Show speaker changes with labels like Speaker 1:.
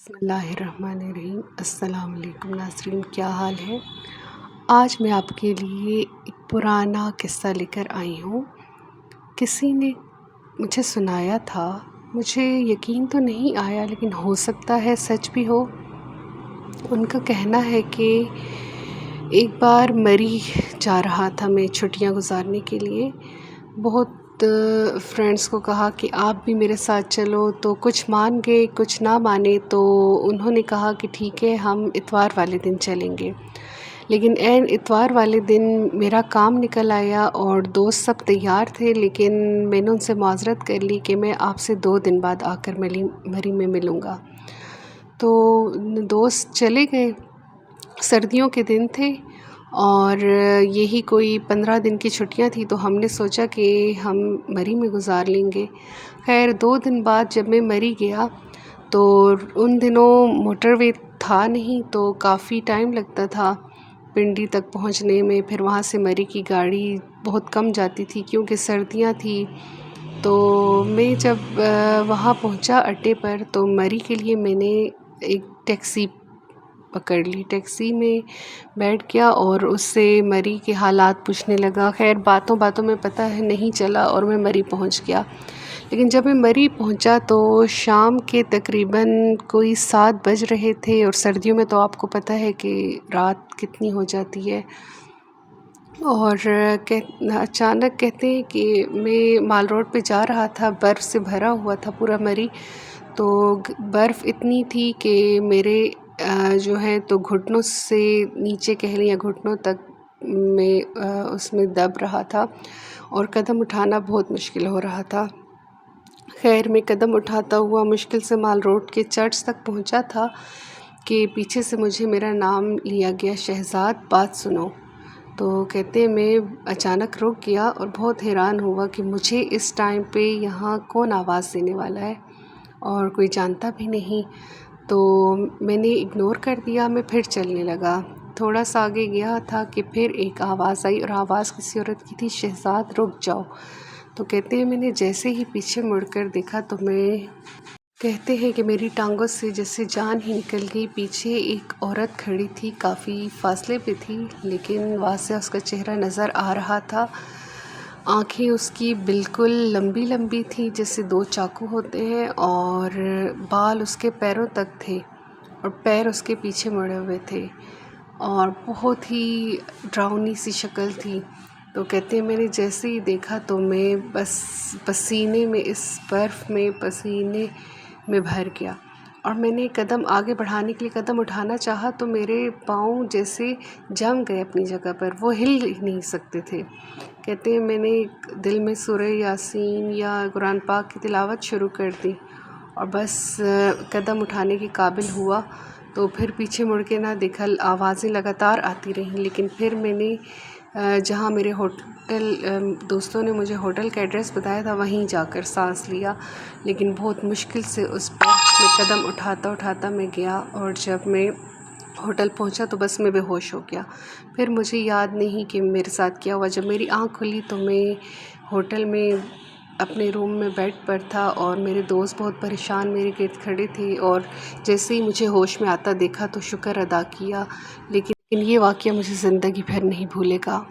Speaker 1: بسم اللہ الرحمن الرحیم۔ السلام علیکم ناظرین، کیا حال ہے؟ آج میں آپ کے لیے ایک پرانا قصہ لے کر آئی ہوں۔ کسی نے مجھے سنایا تھا، مجھے یقین تو نہیں آیا لیکن ہو سکتا ہے سچ بھی ہو۔ ان کا کہنا ہے کہ ایک بار مری جا رہا تھا میں چھٹیاں گزارنے کے لیے۔ بہت فرینڈس کو کہا کہ آپ بھی میرے ساتھ چلو، تو کچھ مان گئے کچھ نہ مانے، تو انہوں نے کہا کہ ٹھیک ہے ہم اتوار والے دن چلیں گے۔ لیکن عین اتوار والے دن میرا کام نکل آیا اور دوست سب تیار تھے، لیکن میں نے ان سے معذرت کر لی کہ میں آپ سے 2 دن بعد آ کر مری میں ملوں گا۔ تو دوست چلے گئے۔ سردیوں کے دن تھے اور یہی کوئی 15 دن کی چھٹیاں تھیں، تو ہم نے سوچا کہ ہم مری میں گزار لیں گے۔ خیر 2 دن بعد جب میں مری گیا تو ان دنوں موٹر وے تھا نہیں، تو کافی ٹائم لگتا تھا پنڈی تک پہنچنے میں۔ پھر وہاں سے مری کی گاڑی بہت کم جاتی تھی کیونکہ سردیاں تھیں۔ تو میں جب وہاں پہنچا اڈے پر، تو مری کے لیے میں نے ایک ٹیکسی پکڑ لی۔ ٹیکسی میں بیٹھ گیا اور اس سے مری کے حالات پوچھنے لگا۔ خیر باتوں باتوں میں پتہ ہے نہیں چلا اور میں مری پہنچ گیا۔ لیکن جب میں مری پہنچا تو شام کے تقریباً کوئی 7 بج رہے تھے، اور سردیوں میں تو آپ کو پتہ ہے کہ رات کتنی ہو جاتی ہے۔ اور اچانک کہتے ہیں کہ میں مال روڈ پہ جا رہا تھا، برف سے بھرا ہوا تھا پورا مری، تو برف اتنی تھی کہ میرے جو ہے تو گھٹنوں سے نیچے کہہ لیں یا گھٹنوں تک میں اس میں دب رہا تھا اور قدم اٹھانا بہت مشکل ہو رہا تھا۔ خیر میں قدم اٹھاتا ہوا مشکل سے مال روڈ کے چرچ تک پہنچا تھا کہ پیچھے سے مجھے میرا نام لیا گیا، شہزاد بات سنو۔ تو کہتے میں اچانک رک گیا اور بہت حیران ہوا کہ مجھے اس ٹائم پہ یہاں کون آواز دینے والا ہے اور کوئی جانتا بھی نہیں۔ تو میں نے اگنور کر دیا، میں پھر چلنے لگا۔ تھوڑا سا آگے گیا تھا کہ پھر ایک آواز آئی، اور آواز کسی عورت کی تھی، شہزاد رک جاؤ۔ تو کہتے ہیں میں نے جیسے ہی پیچھے مڑ کر دیکھا تو کہتے ہیں کہ میری ٹانگوں سے جیسے جان ہی نکل گئی۔ پیچھے ایک عورت کھڑی تھی، کافی فاصلے پہ تھی لیکن واضح اس کا چہرہ نظر آ رہا تھا۔ آنکھیں اس کی بالکل لمبی لمبی تھیں جیسے 2 چاقو ہوتے ہیں، اور بال اس کے پیروں تک تھے اور پیر اس کے پیچھے مڑے ہوئے تھے، اور بہت ہی ڈراؤنی سی شکل تھی۔ تو کہتے ہیں میں نے جیسے ہی دیکھا تو میں بس پسینے میں، اس برف میں پسینے میں بھر گیا، اور میں نے قدم آگے بڑھانے کے لیے قدم اٹھانا چاہا تو میرے پاؤں جیسے جم گئے اپنی جگہ پر، وہ ہل ہی نہیں سکتے تھے۔ کہتے ہیں میں نے دل میں سورہ یاسین یا قرآن پاک کی تلاوت شروع کر دی اور بس قدم اٹھانے کے قابل ہوا، تو پھر پیچھے مڑ کے نہ دیکھا۔ آوازیں لگاتار آتی رہیں، لیکن پھر میں نے جہاں میرے دوستوں نے مجھے ہوٹل کا ایڈریس بتایا تھا وہیں جا کر سانس لیا، لیکن بہت مشکل سے اس برف میں قدم اٹھاتا اٹھاتا میں گیا، اور جب میں ہوٹل پہنچا تو بس میں بے ہوش ہو گیا۔ پھر مجھے یاد نہیں کہ میرے ساتھ کیا ہوا۔ جب میری آنکھ کھلی تو میں ہوٹل میں اپنے روم میں بیڈ پر تھا، اور میرے دوست بہت پریشان میرے گرد کھڑے تھے، اور جیسے ہی مجھے ہوش میں آتا دیکھا تو شکر ادا کیا، لیکن یہ واقعہ مجھے زندگی بھر نہیں بھولے گا۔